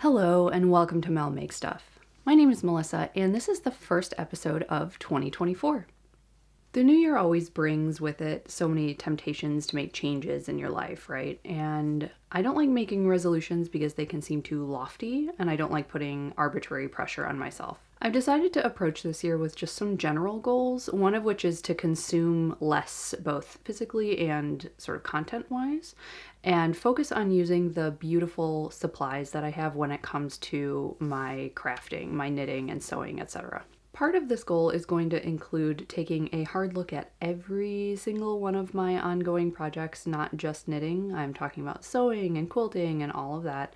Hello and welcome to Mel Make Stuff. My name is Melissa and this is the first episode of 2024. The new year always brings with it so many temptations to make changes in your life, right? And I don't like making resolutions because they can seem too lofty, and I don't like putting arbitrary pressure on myself. I've decided to approach this year with just some general goals, one of which is to consume less, both physically and sort of content-wise, and focus on using the beautiful supplies that I have when it comes to my crafting, my knitting and sewing, etc. Part of this goal is going to include taking a hard look at every single one of my ongoing projects, not just knitting. I'm talking about sewing and quilting and all of that,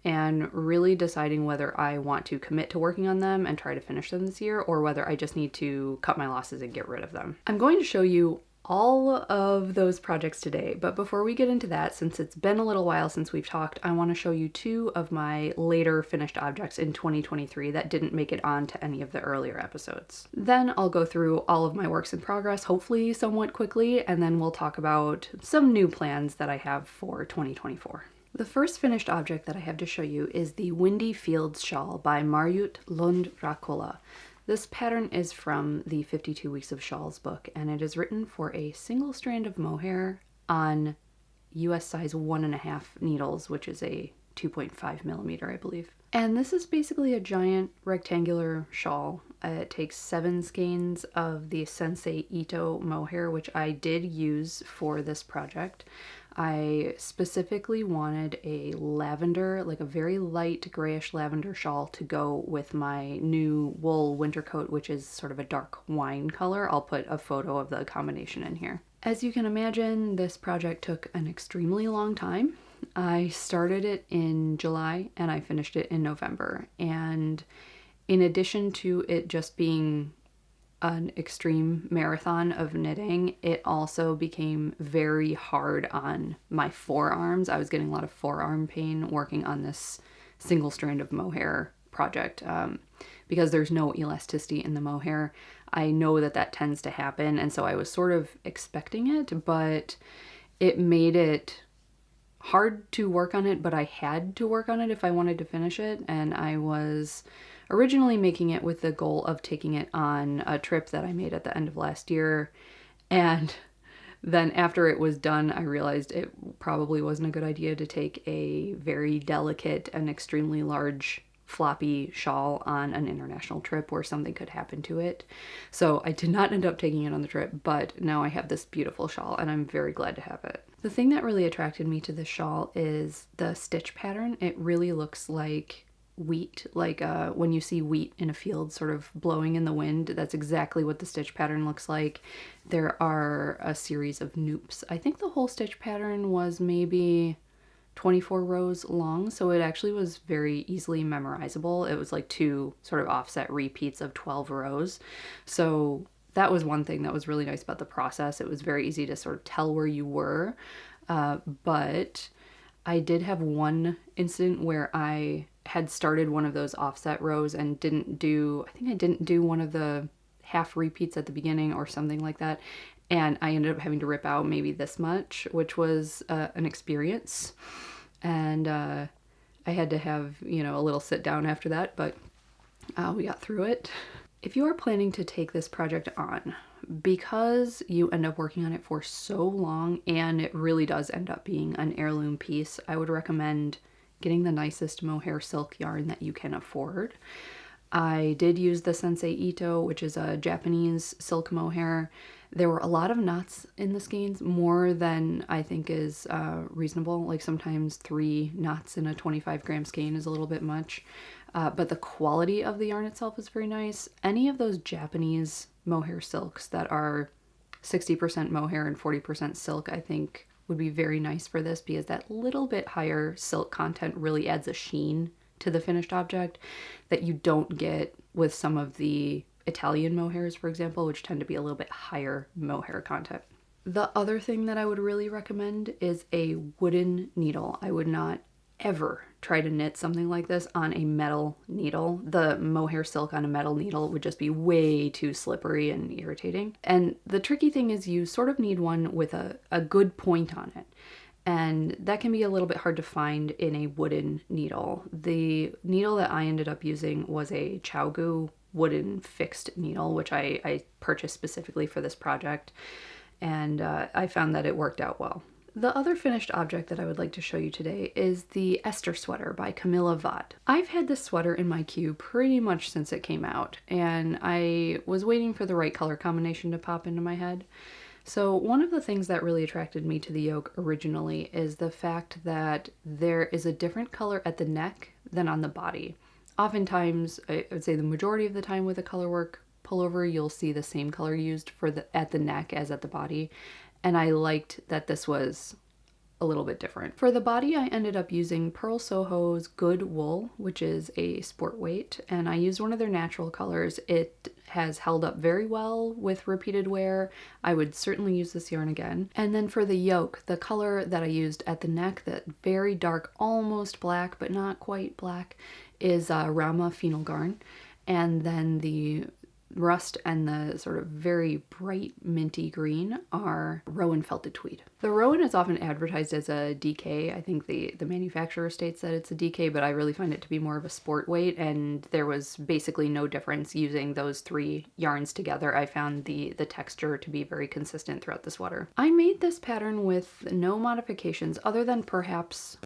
and really deciding whether I want to commit to working on them and try to finish them this year, or whether I just need to cut my losses and get rid of them. I'm going to show you all of those projects today, but before we get into that, since it's been a little while since we've talked, I want to show you two of my later finished objects in 2023 that didn't make it on to any of the earlier episodes. Then I'll go through all of my works in progress, hopefully somewhat quickly, and then we'll talk about some new plans that I have for 2024. The first finished object that I have to show you is the Windy Fields shawl by Marjut Lund-Rahkola. This pattern is from the 52 Weeks of Shawls book, and it is written for a single strand of mohair on US size 1.5 needles, which is a 2.5 millimeter, I believe. And this is basically a giant rectangular shawl. It takes 7 skeins of the Sensai Ito mohair, which I did use for this project. I specifically wanted a lavender, like a very light grayish lavender shawl to go with my new wool winter coat, which is sort of a dark wine color. I'll put a photo of the combination in here. As you can imagine, this project took an extremely long time. I started it in July and I finished it in November. And in addition to it just being an extreme marathon of knitting, it also became very hard on my forearms. I was getting a lot of forearm pain working on this single strand of mohair project because there's no elasticity in the mohair. I know that that tends to happen, and so I was sort of expecting it, but it made it hard to work on it, but I had to work on it if I wanted to finish it, and I was originally making it with the goal of taking it on a trip that I made at the end of last year, and then after it was done, I realized it probably wasn't a good idea to take a very delicate and extremely large floppy shawl on an international trip where something could happen to it. So I did not end up taking it on the trip, but now I have this beautiful shawl and I'm very glad to have it. The thing that really attracted me to this shawl is the stitch pattern. It really looks like wheat, like when you see wheat in a field sort of blowing in the wind. That's exactly what the stitch pattern looks like. There are a series of noopes. I think the whole stitch pattern was maybe 24 rows long, so it actually was very easily memorizable. It was like 2 sort of offset repeats of 12 rows. So that was one thing that was really nice about the process. It was very easy to sort of tell where you were, but I did have one incident where I had started one of those offset rows and I think I didn't do one of the half repeats at the beginning or something like that, and I ended up having to rip out maybe this much, which was an experience, and I had to have, a little sit down after that, but we got through it. If you are planning to take this project on, because you end up working on it for so long and it really does end up being an heirloom piece, I would recommend getting the nicest mohair silk yarn that you can afford. I did use the Sensai Ito, which is a Japanese silk mohair. There were a lot of knots in the skeins, more than I think is reasonable. Like sometimes 3 knots in a 25 gram skein is a little bit much, but the quality of the yarn itself is very nice. Any of those Japanese mohair silks that are 60% mohair and 40% silk, I think would be very nice for this, because that little bit higher silk content really adds a sheen to the finished object that you don't get with some of the Italian mohairs, for example, which tend to be a little bit higher mohair content. The other thing that I would really recommend is a wooden needle. I would not ever try to knit something like this on a metal needle. The mohair silk on a metal needle would just be way too slippery and irritating. And the tricky thing is you sort of need one with a good point on it. and that can be a little bit hard to find in a wooden needle. The needle that I ended up using was a ChowGoo wooden fixed needle, which I purchased specifically for this project, and I found that it worked out well. The other finished object that I would like to show you today is the Esther Sweater by Camilla Vad. I've had this sweater in my queue pretty much since it came out, and I was waiting for the right color combination to pop into my head. So one of the things that really attracted me to the yoke originally is the fact that there is a different color at the neck than on the body. Oftentimes, I would say the majority of the time with a colorwork pullover, you'll see the same color used at the neck as at the body. And I liked that this was a little bit different. For the body, I ended up using Purl Soho's Good Wool, which is a sport weight, and I used one of their natural colors. It has held up very well with repeated wear. I would certainly use this yarn again. And then for the yoke, the color that I used at the neck, that very dark, almost black, but not quite black, is Rauma Finullgarn. And then the rust and the sort of very bright minty green are Rowan felted tweed. The Rowan is often advertised as a DK. I think the manufacturer states that it's a DK, but I really find it to be more of a sport weight, and there was basically no difference using those three yarns together. I found the texture to be very consistent throughout the sweater. I made this pattern with no modifications other than perhaps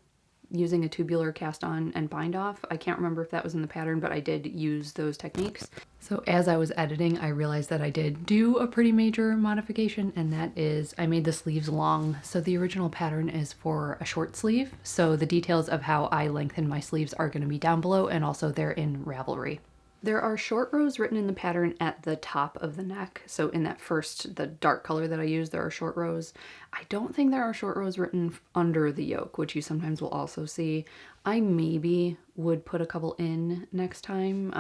using a tubular cast on and bind off. I can't remember if that was in the pattern, but I did use those techniques. So as I was editing, I realized that I did do a pretty major modification, and that is I made the sleeves long. So the original pattern is for a short sleeve. So the details of how I lengthen my sleeves are going to be down below, and also they're in Ravelry. There are short rows written in the pattern at the top of the neck. So in that first, the dark color that I used, there are short rows. I don't think there are short rows written under the yoke, which you sometimes will also see. I maybe would put a couple in next time,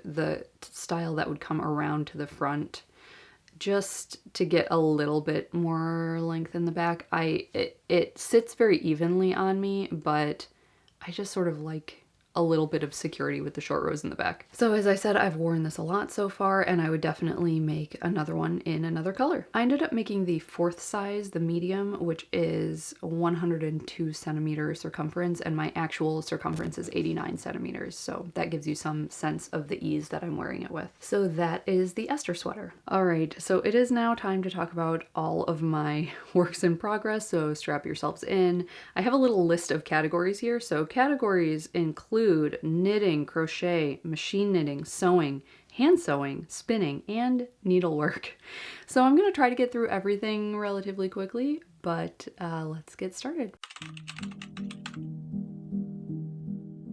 the style that would come around to the front, just to get a little bit more length in the back. It sits very evenly on me, but I just sort of like a little bit of security with the short rows in the back. So as I said, I've worn this a lot so far, and I would definitely make another one in another color. I ended up making the 4th size, the medium, which is 102 centimeters circumference, and my actual circumference is 89 centimeters. So that gives you some sense of the ease that I'm wearing it with. So that is the Esther sweater. All right, so it is now time to talk about all of my works in progress, so strap yourselves in. I have a little list of categories here. So categories include knitting, crochet, machine knitting, sewing, hand sewing, spinning, and needlework. So I'm going to try to get through everything relatively quickly, but let's get started.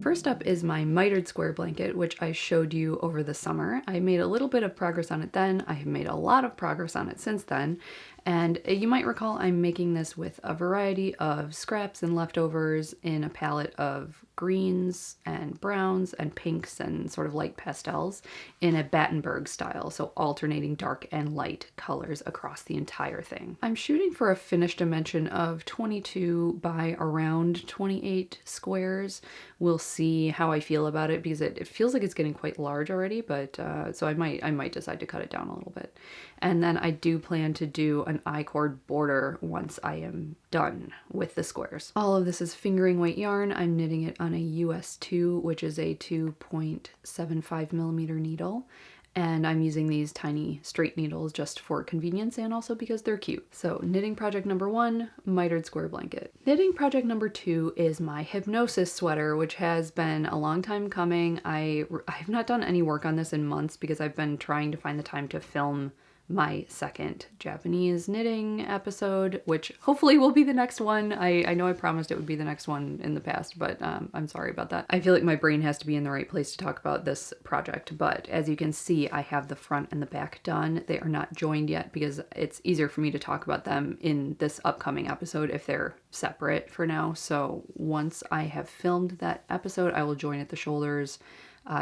First up is my mitered square blanket, which I showed you over the summer. I made a little bit of progress on it then. I have made a lot of progress on it since then. And you might recall I'm making this with a variety of scraps and leftovers in a palette of greens and browns and pinks and sort of light pastels in a Battenberg style, so alternating dark and light colors across the entire thing. I'm shooting for a finished dimension of 22 by around 28 squares. We'll see how I feel about it, because it feels like it's getting quite large already, but so I might decide to cut it down a little bit. And then I do plan to do an I-cord border once I am done with the squares. All of this is fingering weight yarn. I'm knitting it on a US 2, which is a 2.75 millimeter needle. And I'm using these tiny straight needles just for convenience and also because they're cute. So knitting project number 1, mitered square blanket. Knitting project number 2 is my Hypnosis Sweater, which has been a long time coming. I have not done any work on this in months because I've been trying to find the time to film my second Japanese knitting episode, which hopefully will be the next one. I know I promised it would be the next one in the past, but I'm sorry about that. I feel like my brain has to be in the right place to talk about this project, but as you can see, I have the front and the back done. They are not joined yet because it's easier for me to talk about them in this upcoming episode if they're separate for now. So once I have filmed that episode, I will join at the shoulders,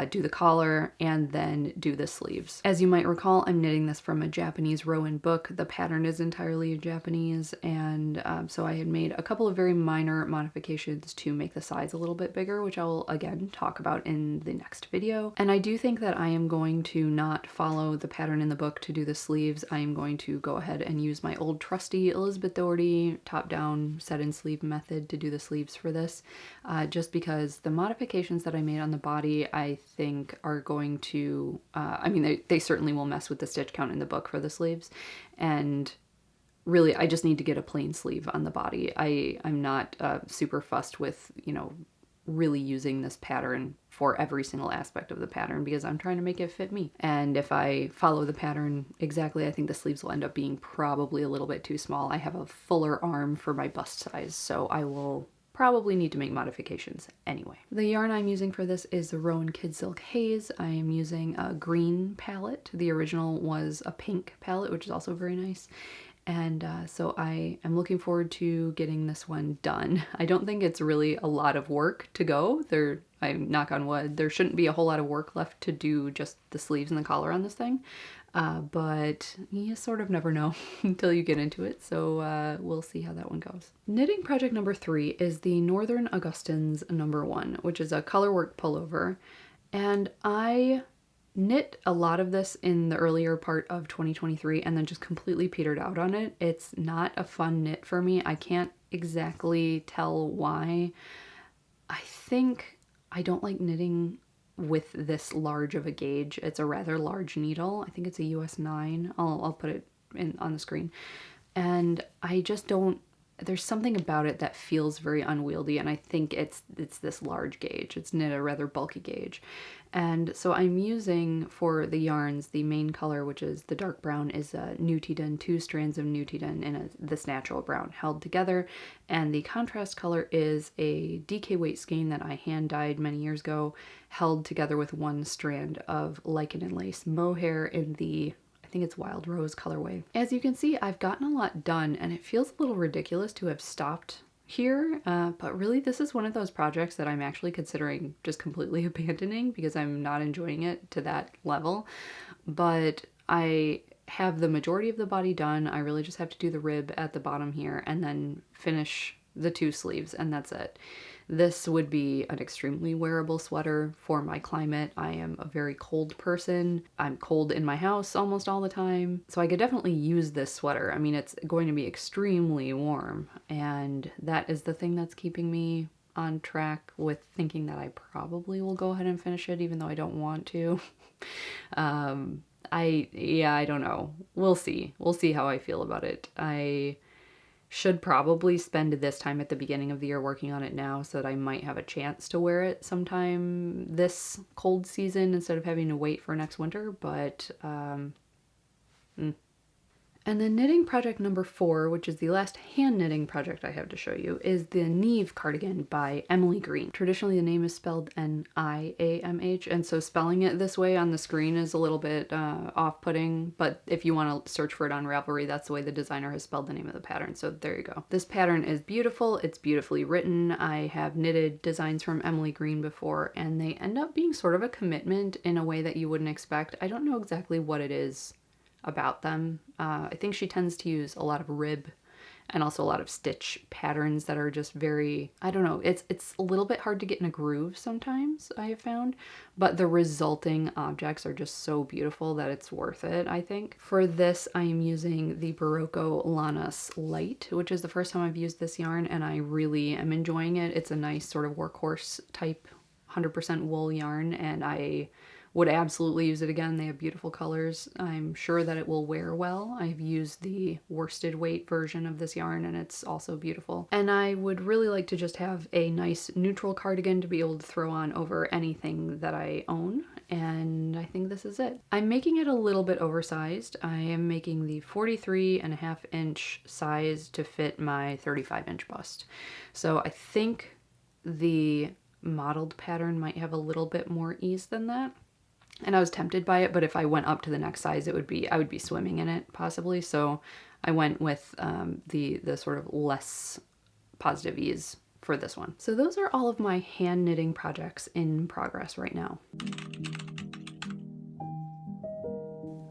do the collar, and then do the sleeves. As you might recall, I'm knitting this from a Japanese Rowan book. The pattern is entirely Japanese, and so I had made a couple of very minor modifications to make the size a little bit bigger, which I'll again talk about in the next video. And I do think that I am going to not follow the pattern in the book to do the sleeves. I am going to go ahead and use my old trusty Elizabeth Doherty top-down set-in sleeve method to do the sleeves for this, just because the modifications that I made on the body I think are going to, I mean, they certainly will mess with the stitch count in the book for the sleeves, and really I just need to get a plain sleeve on the body. I'm not super fussed with, you know, really using this pattern for every single aspect of the pattern because I'm trying to make it fit me. And if I follow the pattern exactly, I think the sleeves will end up being probably a little bit too small. I have a fuller arm for my bust size, so I will probably need to make modifications anyway. The yarn I'm using for this is the Rowan Kid Silk Haze. I am using a green palette. The original was a pink palette, which is also very nice. And so I am looking forward to getting this one done. I don't think it's really a lot of work to go. I knock on wood, there shouldn't be a whole lot of work left to do just the sleeves and the collar on this thing. But you sort of never know until you get into it, so we'll see how that one goes. Knitting project number 3 is the Northern Augustins number 1, which is a colorwork pullover. And I knit a lot of this in the earlier part of 2023 and then just completely petered out on it. It's not a fun knit for me. I can't exactly tell why. I think I don't like knitting with this large of a gauge. It's a rather large needle. I think it's a US 9. I'll put it on the screen. And I just don't, there's something about it that feels very unwieldy, and I think it's this large gauge. It's knit a rather bulky gauge. And so I'm using for the yarns, the main color, which is the dark brown, is a Nutiden, 2 strands of Nutiden in this natural brown held together. And the contrast color is a DK weight skein that I hand dyed many years ago, held together with 1 strand of lichen and lace mohair in the, I think it's Wild Rose colorway. As you can see, I've gotten a lot done, and it feels a little ridiculous to have stopped here, but really this is one of those projects that I'm actually considering just completely abandoning because I'm not enjoying it to that level. But I have the majority of the body done. I really just have to do the rib at the bottom here and then finish the 2 sleeves, and that's it. This would be an extremely wearable sweater for my climate. I am a very cold person. I'm cold in my house almost all the time. So I could definitely use this sweater. I mean, it's going to be extremely warm, and that is the thing that's keeping me on track with thinking that I probably will go ahead and finish it even though I don't want to. I don't know. We'll see. We'll see how I feel about it. I should probably spend this time at the beginning of the year working on it now so that I might have a chance to wear it sometime this cold season instead of having to wait for next winter, but And then knitting project number 4, which is the last hand knitting project I have to show you, is the Neeve Cardigan by Emily Green. Traditionally the name is spelled N-I-A-M-H, and so spelling it this way on the screen is a little bit off-putting, but if you want to search for it on Ravelry, that's the way the designer has spelled the name of the pattern, so there you go. This pattern is beautiful, it's beautifully written. I have knitted designs from Emily Green before, and they end up being sort of a commitment in a way that you wouldn't expect. I don't know exactly what it is about them. I think she tends to use a lot of rib and also a lot of stitch patterns that are just very, I don't know, it's a little bit hard to get in a groove sometimes, I have found, but the resulting objects are just so beautiful that it's worth it, I think. For this, I am using the Barocco Lanas Light, which is the first time I've used this yarn, and I really am enjoying it. It's a nice sort of workhorse type 100% wool yarn, and I would absolutely use it again. They have beautiful colors. I'm sure that it will wear well. I've used the worsted weight version of this yarn and it's also beautiful. And I would really like to just have a nice neutral cardigan to be able to throw on over anything that I own. And I think this is it. I'm making it a little bit oversized. I am making the 43.5 inch size to fit my 35 inch bust. So I think the modeled pattern might have a little bit more ease than that. And I was tempted by it, but if I went up to the next size, I would be swimming in it possibly. So I went with the sort of less positive ease for this one. So those are all of my hand knitting projects in progress right now.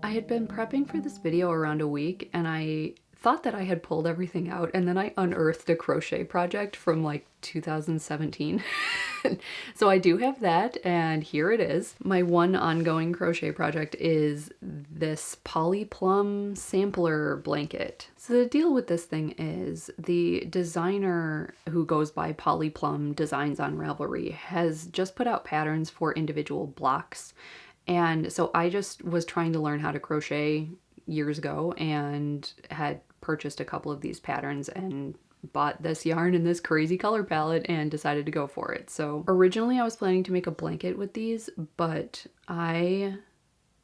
I had been prepping for this video around a week, and I thought that I had pulled everything out, and then I unearthed a crochet project from like 2017. So I do have that, and here it is. My one ongoing crochet project is this Poly Plum sampler blanket. So the deal with this thing is the designer who goes by Poly Plum Designs on Ravelry has just put out patterns for individual blocks. And so I just was trying to learn how to crochet years ago and had purchased a couple of these patterns and bought this yarn in this crazy color palette and decided to go for it. So originally I was planning to make a blanket with these, but I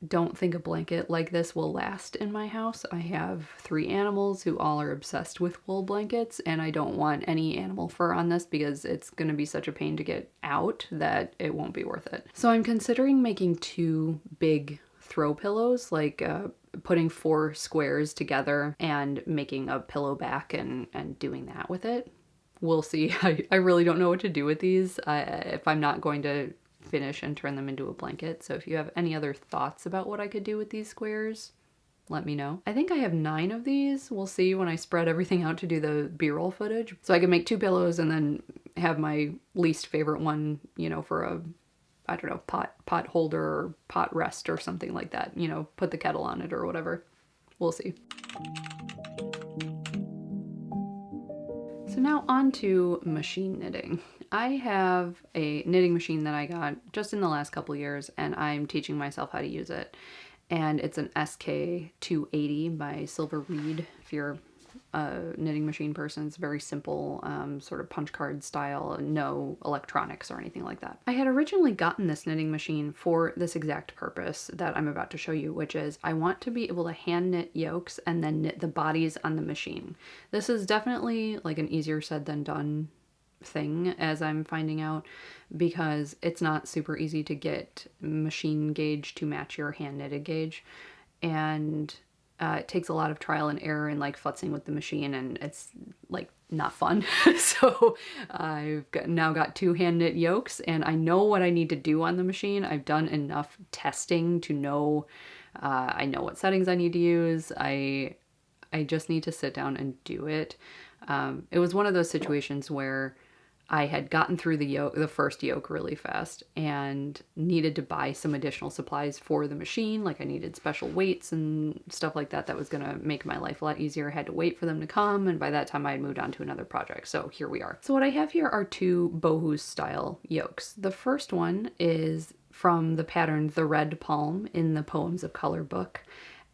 don't think a blanket like this will last in my house. I have 3 animals who all are obsessed with wool blankets, and I don't want any animal fur on this because it's going to be such a pain to get out that it won't be worth it. So I'm considering making 2 big throw pillows, like putting 4 squares together and making a pillow back and doing that with it. We'll see. I really don't know what to do with these if I'm not going to finish and turn them into a blanket. So if you have any other thoughts about what I could do with these squares, let me know. I think I have 9 of these. We'll see when I spread everything out to do the B-roll footage. So I can make 2 pillows and then have my least favorite one, you know, for a, I don't know, pot holder or pot rest or something like that. You know, put the kettle on it or whatever. We'll see. So now on to machine knitting. I have a knitting machine that I got just in the last couple years, and I'm teaching myself how to use it. And it's an SK280 by Silver Reed. If you're a knitting machine person, it's very simple, sort of punch card style, no electronics or anything like that. I had originally gotten this knitting machine for this exact purpose that I'm about to show you, which is I want to be able to hand knit yokes and then knit the bodies on the machine. This is definitely like an easier said than done thing, as I'm finding out, because it's not super easy to get machine gauge to match your hand knitted gauge, and it takes a lot of trial and error and like futzing with the machine, and it's like not fun. So I've now got 2 hand knit yokes, and I know what I need to do on the machine. I've done enough testing to know I know what settings I need to use. I just need to sit down and do it. It was one of those situations where I had gotten through the first yoke really fast and needed to buy some additional supplies for the machine. Like I needed special weights and stuff like that was going to make my life a lot easier. I had to wait for them to come, and by that time I had moved on to another project. So here we are. So what I have here are 2 boho style yokes. The first one is from the pattern The Red Palm in the Poems of Color book.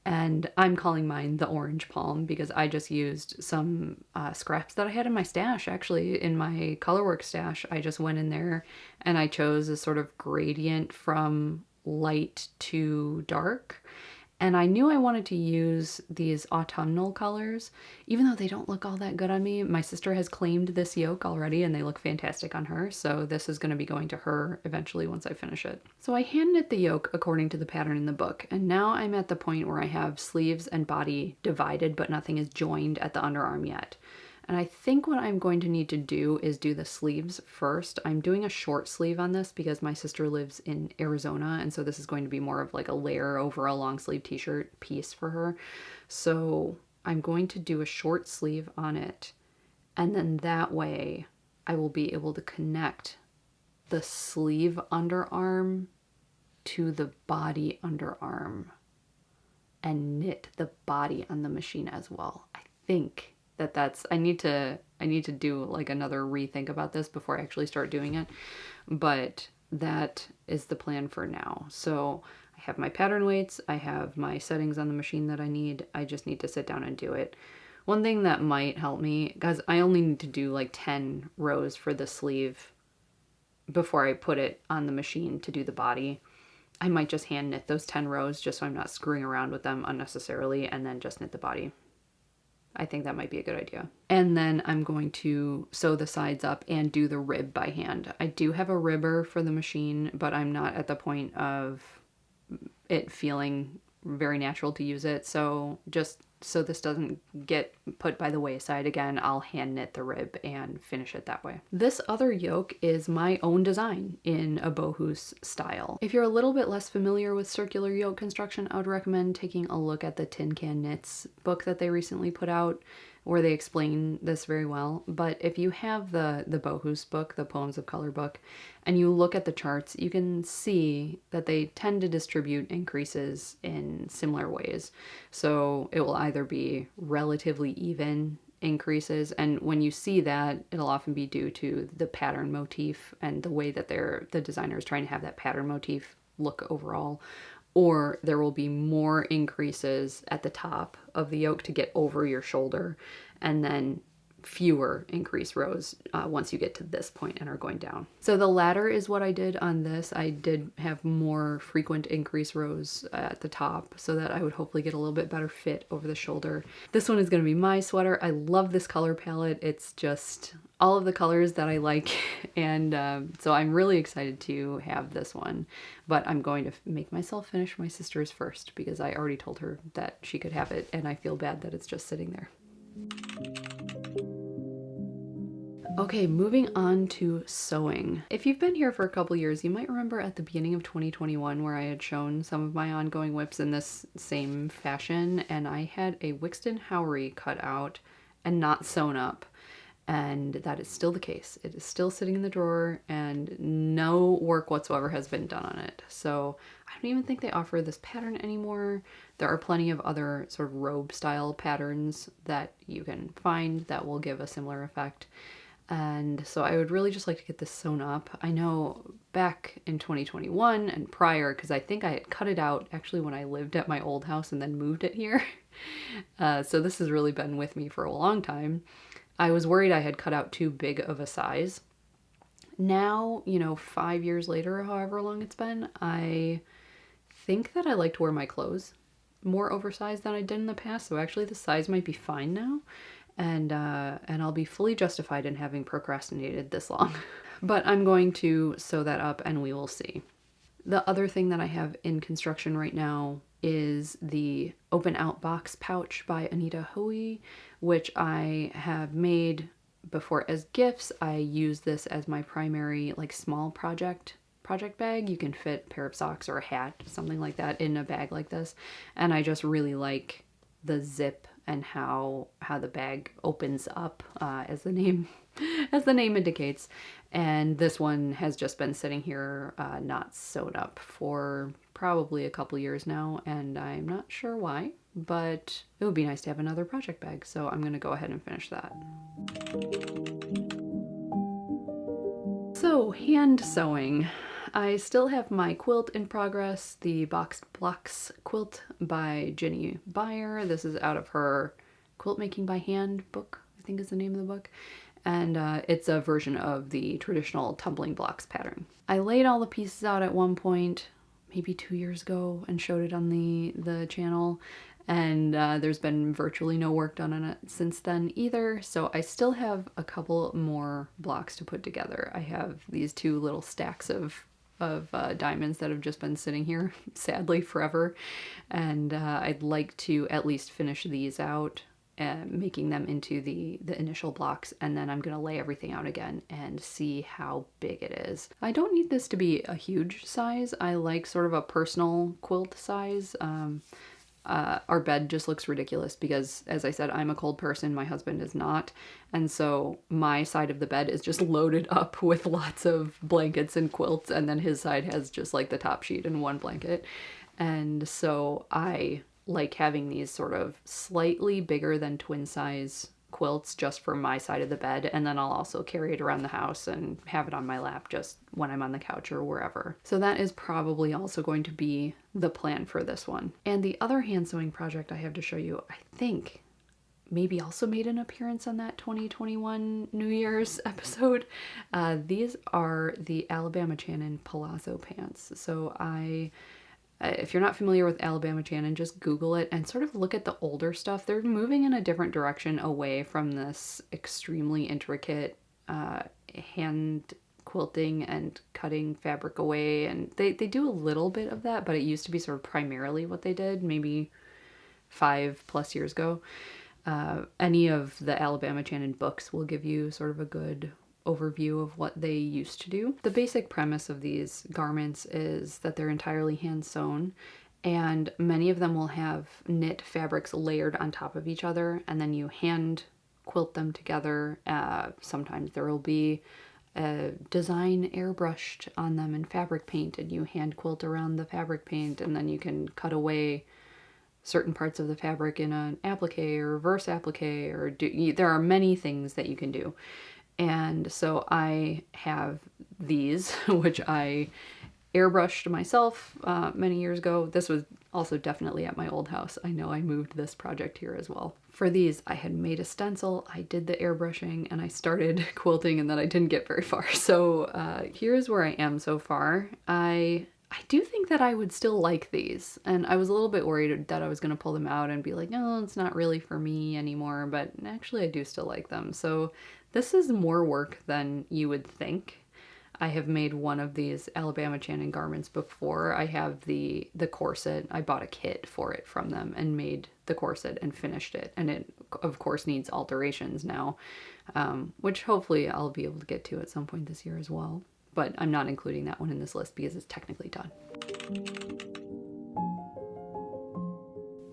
And I'm calling mine the Orange Palm because I just used some scraps that I had in my stash, actually, in my colorwork stash. I just went in there and I chose a sort of gradient from light to dark. And I knew I wanted to use these autumnal colors, even though they don't look all that good on me. My sister has claimed this yoke already and they look fantastic on her. So this is going to be going to her eventually once I finish it. So I hand knit the yoke according to the pattern in the book. And now I'm at the point where I have sleeves and body divided, but nothing is joined at the underarm yet. And I think what I'm going to need to do is do the sleeves first. I'm doing a short sleeve on this because my sister lives in Arizona, and so this is going to be more of like a layer over a long sleeve t-shirt piece for her. So I'm going to do a short sleeve on it, and then that way I will be able to connect the sleeve underarm to the body underarm and knit the body on the machine as well. I think that's I need to do like another rethink about this before I actually start doing it, but that is the plan for now. So I have my pattern weights, I have my settings on the machine that I need. I just need to sit down and do it. One thing that might help me, because I only need to do like 10 rows for the sleeve before I put it on the machine to do the body. I might just hand knit those 10 rows just so I'm not screwing around with them unnecessarily, and then just knit the body. I think that might be a good idea. And then I'm going to sew the sides up and do the rib by hand. I do have a ribber for the machine, but I'm not at the point of it feeling very natural to use it. So just so this doesn't get put by the wayside again, I'll hand knit the rib and finish it that way. This other yoke is my own design in a bohus style. If you're a little bit less familiar with circular yoke construction, I would recommend taking a look at the Tin Can Knits book that they recently put out, where they explain this very well. But if you have the bohus book, the Poems of Color book, and you look at the charts, you can see that they tend to distribute increases in similar ways. So it will either be relatively even increases, and when you see that, it'll often be due to the pattern motif and the way that the designer is trying to have that pattern motif look overall. Or there will be more increases at the top of the yoke to get over your shoulder, and then fewer increase rows once you get to this point and are going down. So the latter is what I did on this. I did have more frequent increase rows at the top so that I would hopefully get a little bit better fit over the shoulder. This one is going to be my sweater. I love this color palette. It's just all of the colors that I like, and so I'm really excited to have this one, but I'm going to make myself finish my sister's first because I already told her that she could have it, and I feel bad that it's just sitting there. Okay, moving on to sewing. If you've been here for a couple years, you might remember at the beginning of 2021 where I had shown some of my ongoing whips in this same fashion, and I had a Wixton Howry cut out and not sewn up. And that is still the case. It is still sitting in the drawer and no work whatsoever has been done on it. So I don't even think they offer this pattern anymore. There are plenty of other sort of robe style patterns that you can find that will give a similar effect. And so I would really just like to get this sewn up. I know back in 2021 and prior, because I think I had cut it out actually when I lived at my old house and then moved it here. So this has really been with me for a long time. I was worried I had cut out too big of a size. Now, 5 years later, however long it's been, I think that I like to wear my clothes more oversized than I did in the past. So actually the size might be fine now. And I'll be fully justified in having procrastinated this long. But I'm going to sew that up and we will see. The other thing that I have in construction right now is the Open Out Box Pouch by Anita Hoey, which I have made before as gifts. I use this as my primary small project bag. You can fit a pair of socks or a hat, something like that, in a bag like this. And I just really like the zip and how the bag opens up, as the name indicates. And this one has just been sitting here not sewed up for probably a couple years now, and I'm not sure why, but it would be nice to have another project bag, so I'm gonna go ahead and finish that. So, hand sewing. I still have my quilt in progress, the Box Blocks quilt by Jenny Beyer. This is out of her Quilt Making by Hand book, I think is the name of the book. And it's a version of the traditional tumbling blocks pattern. I laid all the pieces out at one point, maybe 2 years ago, and showed it on the channel. And there's been virtually no work done on it since then either. So I still have a couple more blocks to put together. I have these two little stacks of diamonds that have just been sitting here, sadly, forever. And I'd like to at least finish these out, making them into the initial blocks, and then I'm going to lay everything out again and see how big it is. I don't need this to be a huge size. I like sort of a personal quilt size. Our bed just looks ridiculous because, as I said, I'm a cold person, my husband is not, and so my side of the bed is just loaded up with lots of blankets and quilts, and then his side has just the top sheet and one blanket. And so I like having these sort of slightly bigger than twin size quilts just for my side of the bed, and then I'll also carry it around the house and have it on my lap just when I'm on the couch or wherever. So that is probably also going to be the plan for this one. And the other hand sewing project I have to show you, I think maybe also made an appearance on that 2021 New Year's episode. These are the Alabama Channon palazzo pants. So if you're not familiar with Alabama Channon, just Google it and sort of look at the older stuff. They're moving in a different direction away from this extremely intricate hand quilting and cutting fabric away. And they do a little bit of that, but it used to be sort of primarily what they did maybe 5+ years ago. Any of the Alabama Channing books will give you sort of a good overview of what they used to do. The basic premise of these garments is that they're entirely hand sewn, and many of them will have knit fabrics layered on top of each other, and then you hand quilt them together. Sometimes there will be a design airbrushed on them in fabric paint, and you hand quilt around the fabric paint, and then you can cut away certain parts of the fabric in an applique or reverse applique, or there are many things that you can do. And so I have these, which I airbrushed myself many years ago. This was also definitely at my old house. I know I moved this project here as well. For these, I had made a stencil, I did the airbrushing, and I started quilting, and then I didn't get very far. So here's where I am so far. I do think that I would still like these, and I was a little bit worried that I was going to pull them out and be like, no, it's not really for me anymore, but actually I do still like them. So this is more work than you would think. I have made one of these Alabama Channing garments before. I have the corset. I bought a kit for it from them and made the corset and finished it. And it, of course, needs alterations now, which hopefully I'll be able to get to at some point this year as well. But I'm not including that one in this list because it's technically done.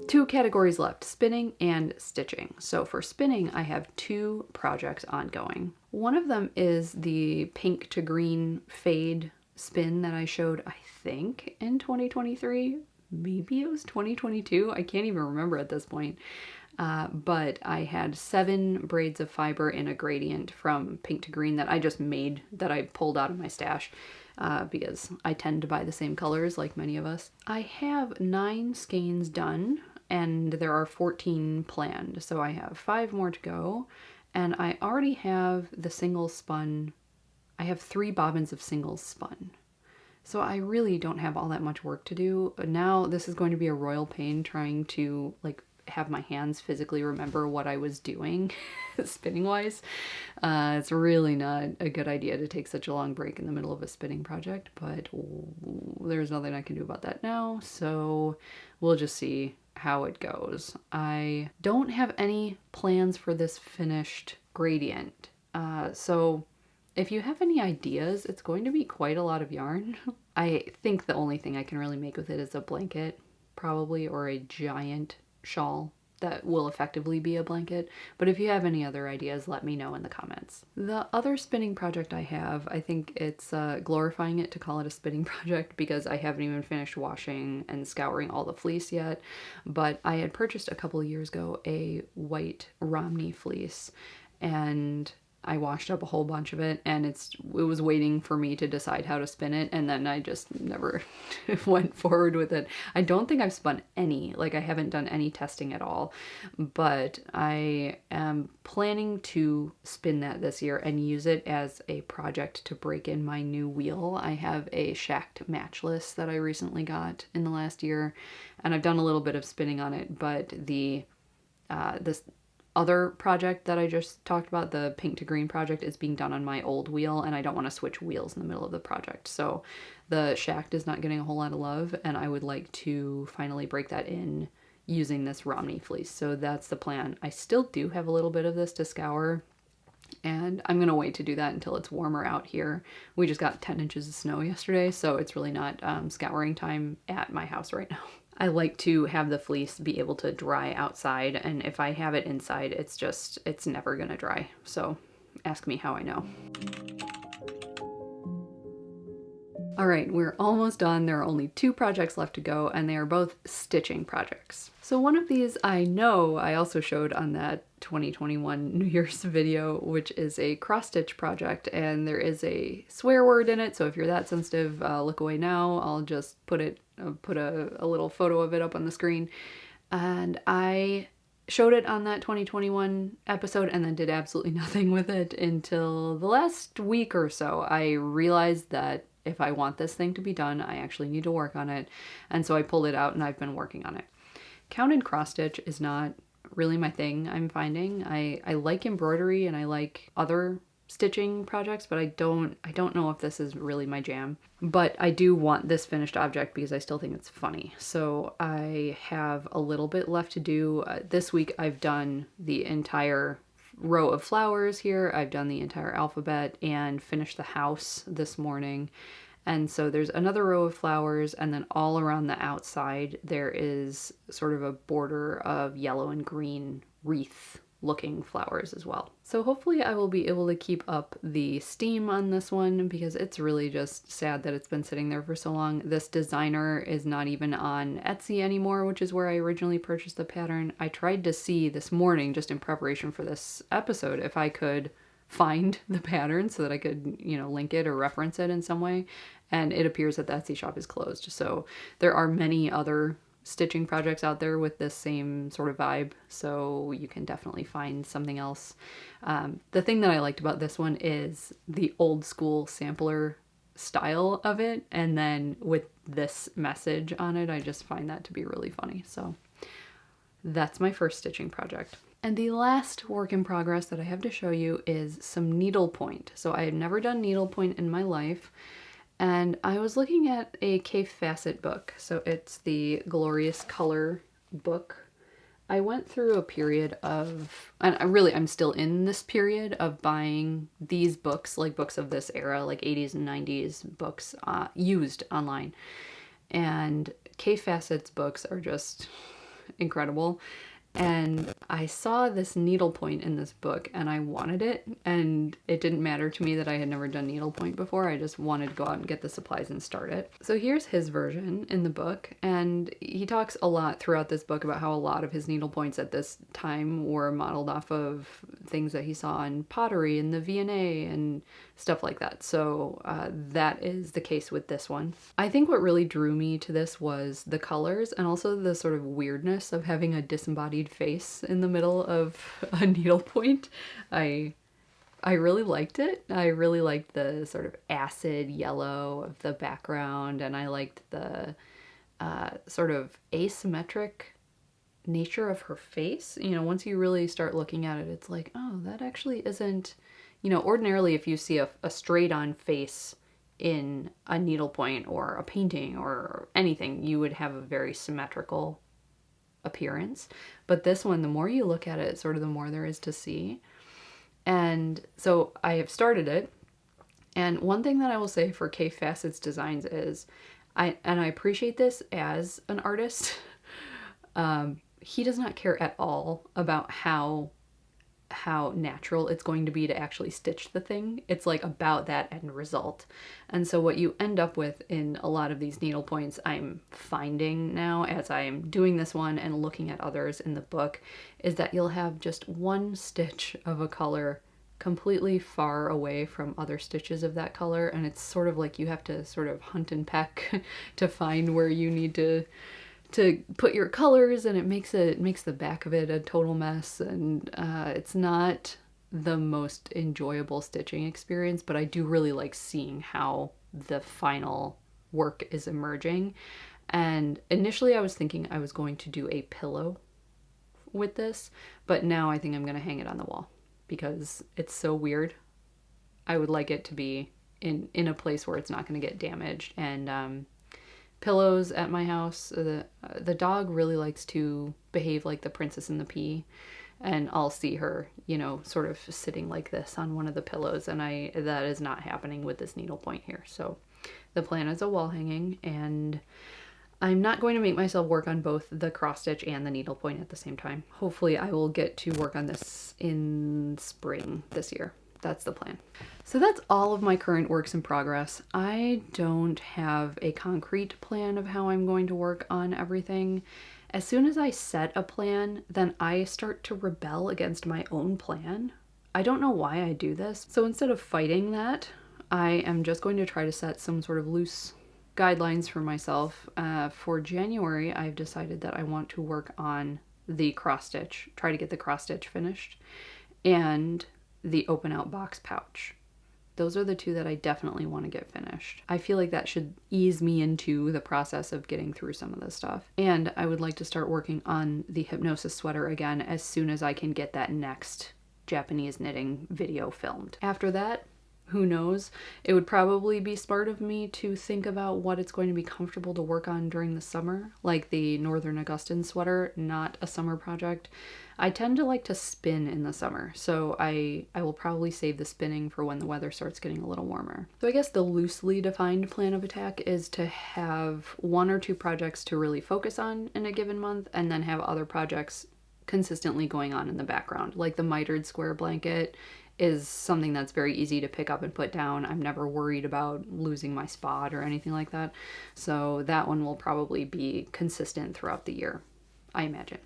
2 categories left, spinning and stitching. So for spinning, I have 2 projects ongoing. One of them is the pink to green fade spin that I showed, I think, in 2023. Maybe it was 2022. I can't even remember at this point. But I had 7 braids of fiber in a gradient from pink to green that I just made, that I pulled out of my stash. Because I tend to buy the same colors like many of us. I have 9 skeins done, and there are 14 planned, so I have 5 more to go, and I already have the singles spun. I have 3 bobbins of singles spun, so I really don't have all that much work to do. Now this is going to be a royal pain trying to like have my hands physically remember what I was doing spinning wise. It's really not a good idea to take such a long break in the middle of a spinning project, but there's nothing I can do about that now, so we'll just see how it goes. I don't have any plans for this finished gradient, so if you have any ideas, it's going to be quite a lot of yarn. I think the only thing I can really make with it is a blanket, probably, or a giant shawl that will effectively be a blanket. But if you have any other ideas, let me know in the comments. The other spinning project I have, I think it's glorifying it to call it a spinning project because I haven't even finished washing and scouring all the fleece yet. But I had purchased a couple of years ago a white Romney fleece, and I washed up a whole bunch of it, and it was waiting for me to decide how to spin it, and then I just never went forward with it. I don't think I've spun any, like I haven't done any testing at all, but I am planning to spin that this year and use it as a project to break in my new wheel. I have a shacked matchless that I recently got in the last year, and I've done a little bit of spinning on it, but this other project that I just talked about, the pink to green project, is being done on my old wheel, and I don't want to switch wheels in the middle of the project. So the shacked is not getting a whole lot of love, and I would like to finally break that in using this Romney fleece. So that's the plan. I still do have a little bit of this to scour, and I'm gonna wait to do that until it's warmer out here. We just got 10 inches of snow yesterday, so it's really not scouring time at my house right now. I like to have the fleece be able to dry outside, and if I have it inside, it's never gonna dry. So ask me how I know. All right, we're almost done. There are only 2 projects left to go, and they are both stitching projects. So one of these I know I also showed on that 2021 New Year's video, which is a cross stitch project, and there is a swear word in it, so if you're that sensitive, look away now. I'll just put a little photo of it up on the screen. And I showed it on that 2021 episode and then did absolutely nothing with it until the last week or so. I realized that if I want this thing to be done, I actually need to work on it. And so I pulled it out and I've been working on it. Counted cross stitch is not really my thing, I'm finding. I like embroidery and I like other stitching projects, but I don't know if this is really my jam. But I do want this finished object because I still think it's funny. So I have a little bit left to do. This week I've done the entire row of flowers here. I've done the entire alphabet and finished the house this morning. And so there's another row of flowers, and then all around the outside there is sort of a border of yellow and green wreath looking flowers as well. So hopefully I will be able to keep up the steam on this one, because it's really just sad that it's been sitting there for so long. This designer is not even on Etsy anymore, which is where I originally purchased the pattern. I tried to see this morning, just in preparation for this episode, if I could find the pattern so that I could, you know, link it or reference it in some way. And it appears that the Etsy shop is closed. So there are many other stitching projects out there with this same sort of vibe. So you can definitely find something else. The thing that I liked about this one is the old school sampler style of it. And then with this message on it, I just find that to be really funny. So that's my first stitching project. And the last work in progress that I have to show you is some needlepoint. So I had never done needlepoint in my life, and I was looking at a Kay Facet book. So it's the Glorious Color book. I went through a period of, and I'm still in this period of buying these books, like books of this era, like 80s and 90s books, used online. And Kay Facet's books are just incredible. And I saw this needlepoint in this book and I wanted it, and it didn't matter to me that I had never done needlepoint before. I just wanted to go out and get the supplies and start it. So here's his version in the book, and he talks a lot throughout this book about how a lot of his needlepoints at this time were modeled off of things that he saw in pottery and the V&A and stuff like that. So that is the case with this one. I think what really drew me to this was the colors and also the sort of weirdness of having a disembodied face in the middle of a needlepoint. I really liked it. I really liked the sort of acid yellow of the background, and I liked the sort of asymmetric nature of her face. You know, once you really start looking at it, it's like, oh, that actually isn't, you know, ordinarily if you see a straight on face in a needlepoint or a painting or anything, you would have a very symmetrical appearance. But this one, the more you look at it, sort of the more there is to see. And so I have started it. And one thing that I will say for Kay Facet's designs is, I appreciate this as an artist, he does not care at all about how natural it's going to be to actually stitch the thing. It's like about that end result. And so what you end up with in a lot of these needlepoints, I'm finding now as I'm doing this one and looking at others in the book, is that you'll have just one stitch of a color completely far away from other stitches of that color, and it's sort of like you have to sort of hunt and peck to find where you need to put your colors, and it makes the back of it a total mess, and it's not the most enjoyable stitching experience, but I do really like seeing how the final work is emerging. And initially I was thinking I was going to do a pillow with this, but now I think I'm going to hang it on the wall because it's so weird. I would like it to be in a place where it's not going to get damaged. And pillows at my house, the dog really likes to behave like the Princess and the Pea, and I'll see her, you know, sort of sitting like this on one of the pillows, and that is not happening with this needlepoint here. So the plan is a wall hanging, and I'm not going to make myself work on both the cross stitch and the needlepoint at the same time. Hopefully I will get to work on this in spring this year. That's the plan. So that's all of my current works in progress. I don't have a concrete plan of how I'm going to work on everything. As soon as I set a plan, then I start to rebel against my own plan. I don't know why I do this. So instead of fighting that, I am just going to try to set some sort of loose guidelines for myself. For January, I've decided that I want to work on the cross stitch, try to get the cross stitch finished, and the open out box pouch. Those are the two that I definitely want to get finished. I feel like that should ease me into the process of getting through some of this stuff. And I would like to start working on the Hypnosis Sweater again as soon as I can get that next Japanese knitting video filmed. After that, who knows? It would probably be smart of me to think about what it's going to be comfortable to work on during the summer, like the Northern Augustan sweater, not a summer project. I tend to like to spin in the summer, so I will probably save the spinning for when the weather starts getting a little warmer. So I guess the loosely defined plan of attack is to have 1 or 2 projects to really focus on in a given month, and then have other projects consistently going on in the background. Like the Mitered square blanket is something that's very easy to pick up and put down. I'm never worried about losing my spot or anything like that. So that one will probably be consistent throughout the year, I imagine.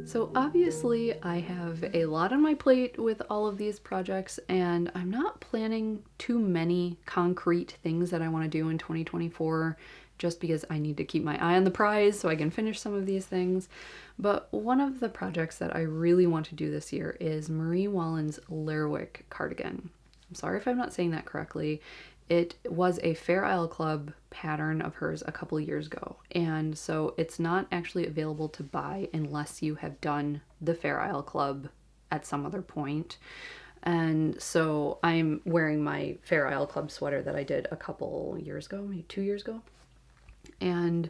So obviously I have a lot on my plate with all of these projects, and I'm not planning too many concrete things that I want to do in 2024, just because I need to keep my eye on the prize so I can finish some of these things. But one of the projects that I really want to do this year is Marie Wallen's Lerwick cardigan. I'm sorry if I'm not saying that correctly. It was a Fair Isle Club pattern of hers a couple years ago, and so it's not actually available to buy unless you have done the Fair Isle Club at some other point. And so I'm wearing my Fair Isle Club sweater that I did a couple years ago, maybe 2 years ago. And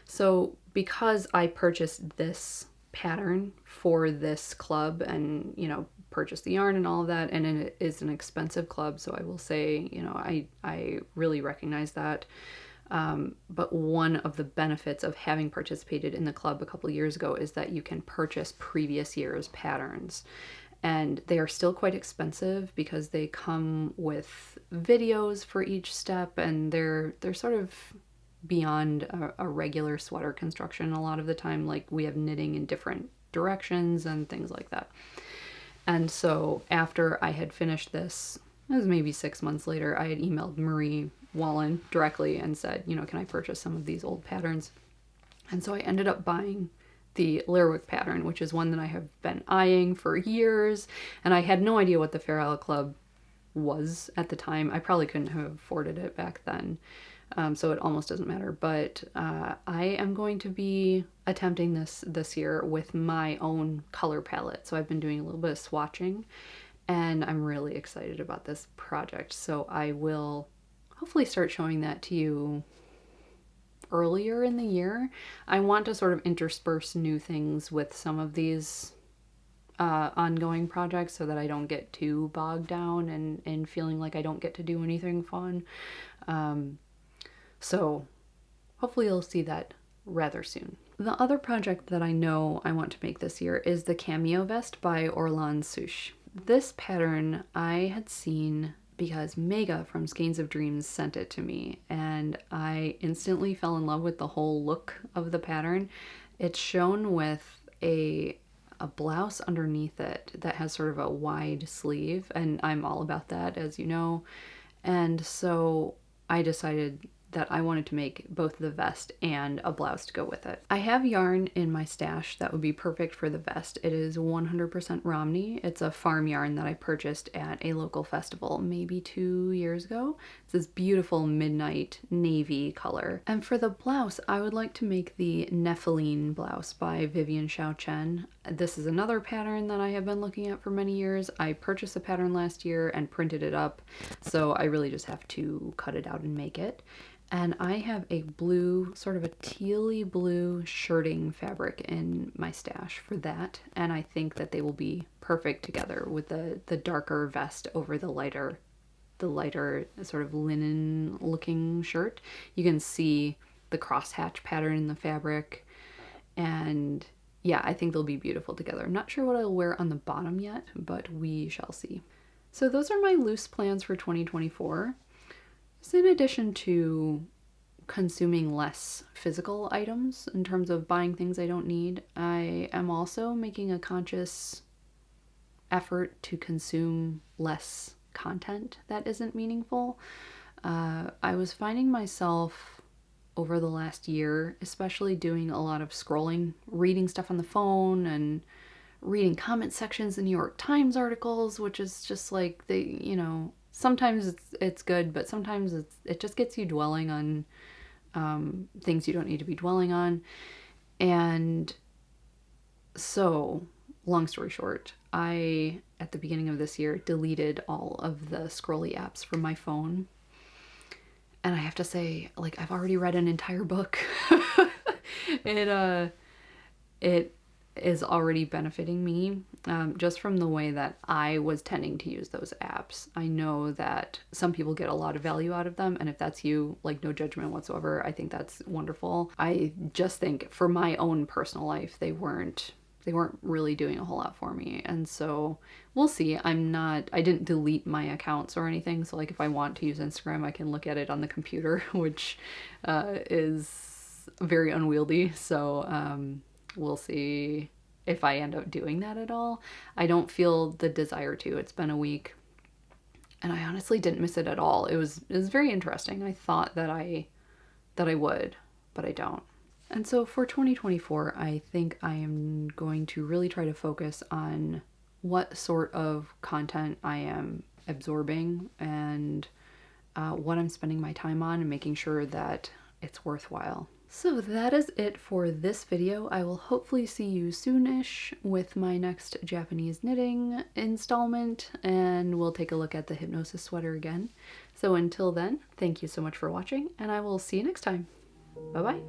so because I purchased this pattern for this club and, you know, purchased the yarn and all of that, and it is an expensive club, so I will say, you know, I really recognize that. But one of the benefits of having participated in the club a couple of years ago is that you can purchase previous year's patterns. And they are still quite expensive because they come with videos for each step, and they're sort of beyond a regular sweater construction a lot of the time. Like, we have knitting in different directions and things like that. And so after I had finished this, it was maybe 6 months later, I had emailed Marie Wallen directly and said, you know, can I purchase some of these old patterns? And so I ended up buying the Lerwick pattern, which is one that I have been eyeing for years, and I had no idea what the Fair Isle Club was at the time. I probably couldn't have afforded it back then. So it almost doesn't matter, but I am going to be attempting this year with my own color palette. So I've been doing a little bit of swatching, and I'm really excited about this project. So I will hopefully start showing that to you earlier in the year. I want to sort of intersperse new things with some of these ongoing projects so that I don't get too bogged down and feeling like I don't get to do anything fun. So hopefully you'll see that rather soon. The other project that I know I want to make this year is the Cameo Vest by Orlan Souche. This pattern I had seen because Mega from Skeins of Dreams sent it to me, and I instantly fell in love with the whole look of the pattern. It's shown with a blouse underneath it that has sort of a wide sleeve, and I'm all about that, as you know. And so I decided that I wanted to make both the vest and a blouse to go with it. I have yarn in my stash that would be perfect for the vest. It is 100% Romney. It's a farm yarn that I purchased at a local festival maybe 2 years ago. It's this beautiful midnight navy color. And for the blouse, I would like to make the Nephiline blouse by Vivian Xiao Chen. This is another pattern that I have been looking at for many years. I purchased the pattern last year and printed it up, so I really just have to cut it out and make it. And I have a blue, sort of a tealy blue shirting fabric in my stash for that. And I think that they will be perfect together with the darker vest over the lighter sort of linen looking shirt. You can see the crosshatch pattern in the fabric. And yeah, I think they'll be beautiful together. I'm not sure what I'll wear on the bottom yet, but we shall see. So those are my loose plans for 2024. So in addition to consuming less physical items in terms of buying things I don't need, I am also making a conscious effort to consume less content that isn't meaningful. I was finding myself over the last year, especially doing a lot of scrolling, reading stuff on the phone and reading comment sections in New York Times articles, which is just like sometimes it's good, but sometimes it just gets you dwelling on things you don't need to be dwelling on. And so, long story short, I, at the beginning of this year, deleted all of the scrolly apps from my phone. And I have to say, like, I've already read an entire book. It is already benefiting me, just from the way that I was tending to use those apps. I know that some people get a lot of value out of them, and if that's you, like, no judgment whatsoever. I think that's wonderful. I just think for my own personal life, they weren't really doing a whole lot for me. And so we'll see. I didn't delete my accounts or anything. So like if I want to use Instagram, I can look at it on the computer, which is very unwieldy. So we'll see if I end up doing that at all. I don't feel the desire to. It's been a week and I honestly didn't miss it at all. It was very interesting. I thought that I would, but I don't. And so for 2024, I think I am going to really try to focus on what sort of content I am absorbing and what I'm spending my time on, and making sure that it's worthwhile. So that is it for this video. I will hopefully see you soonish with my next Japanese knitting installment, and we'll take a look at the Hypnosis Sweater again. So until then, thank you so much for watching, and I will see you next time. Bye-bye.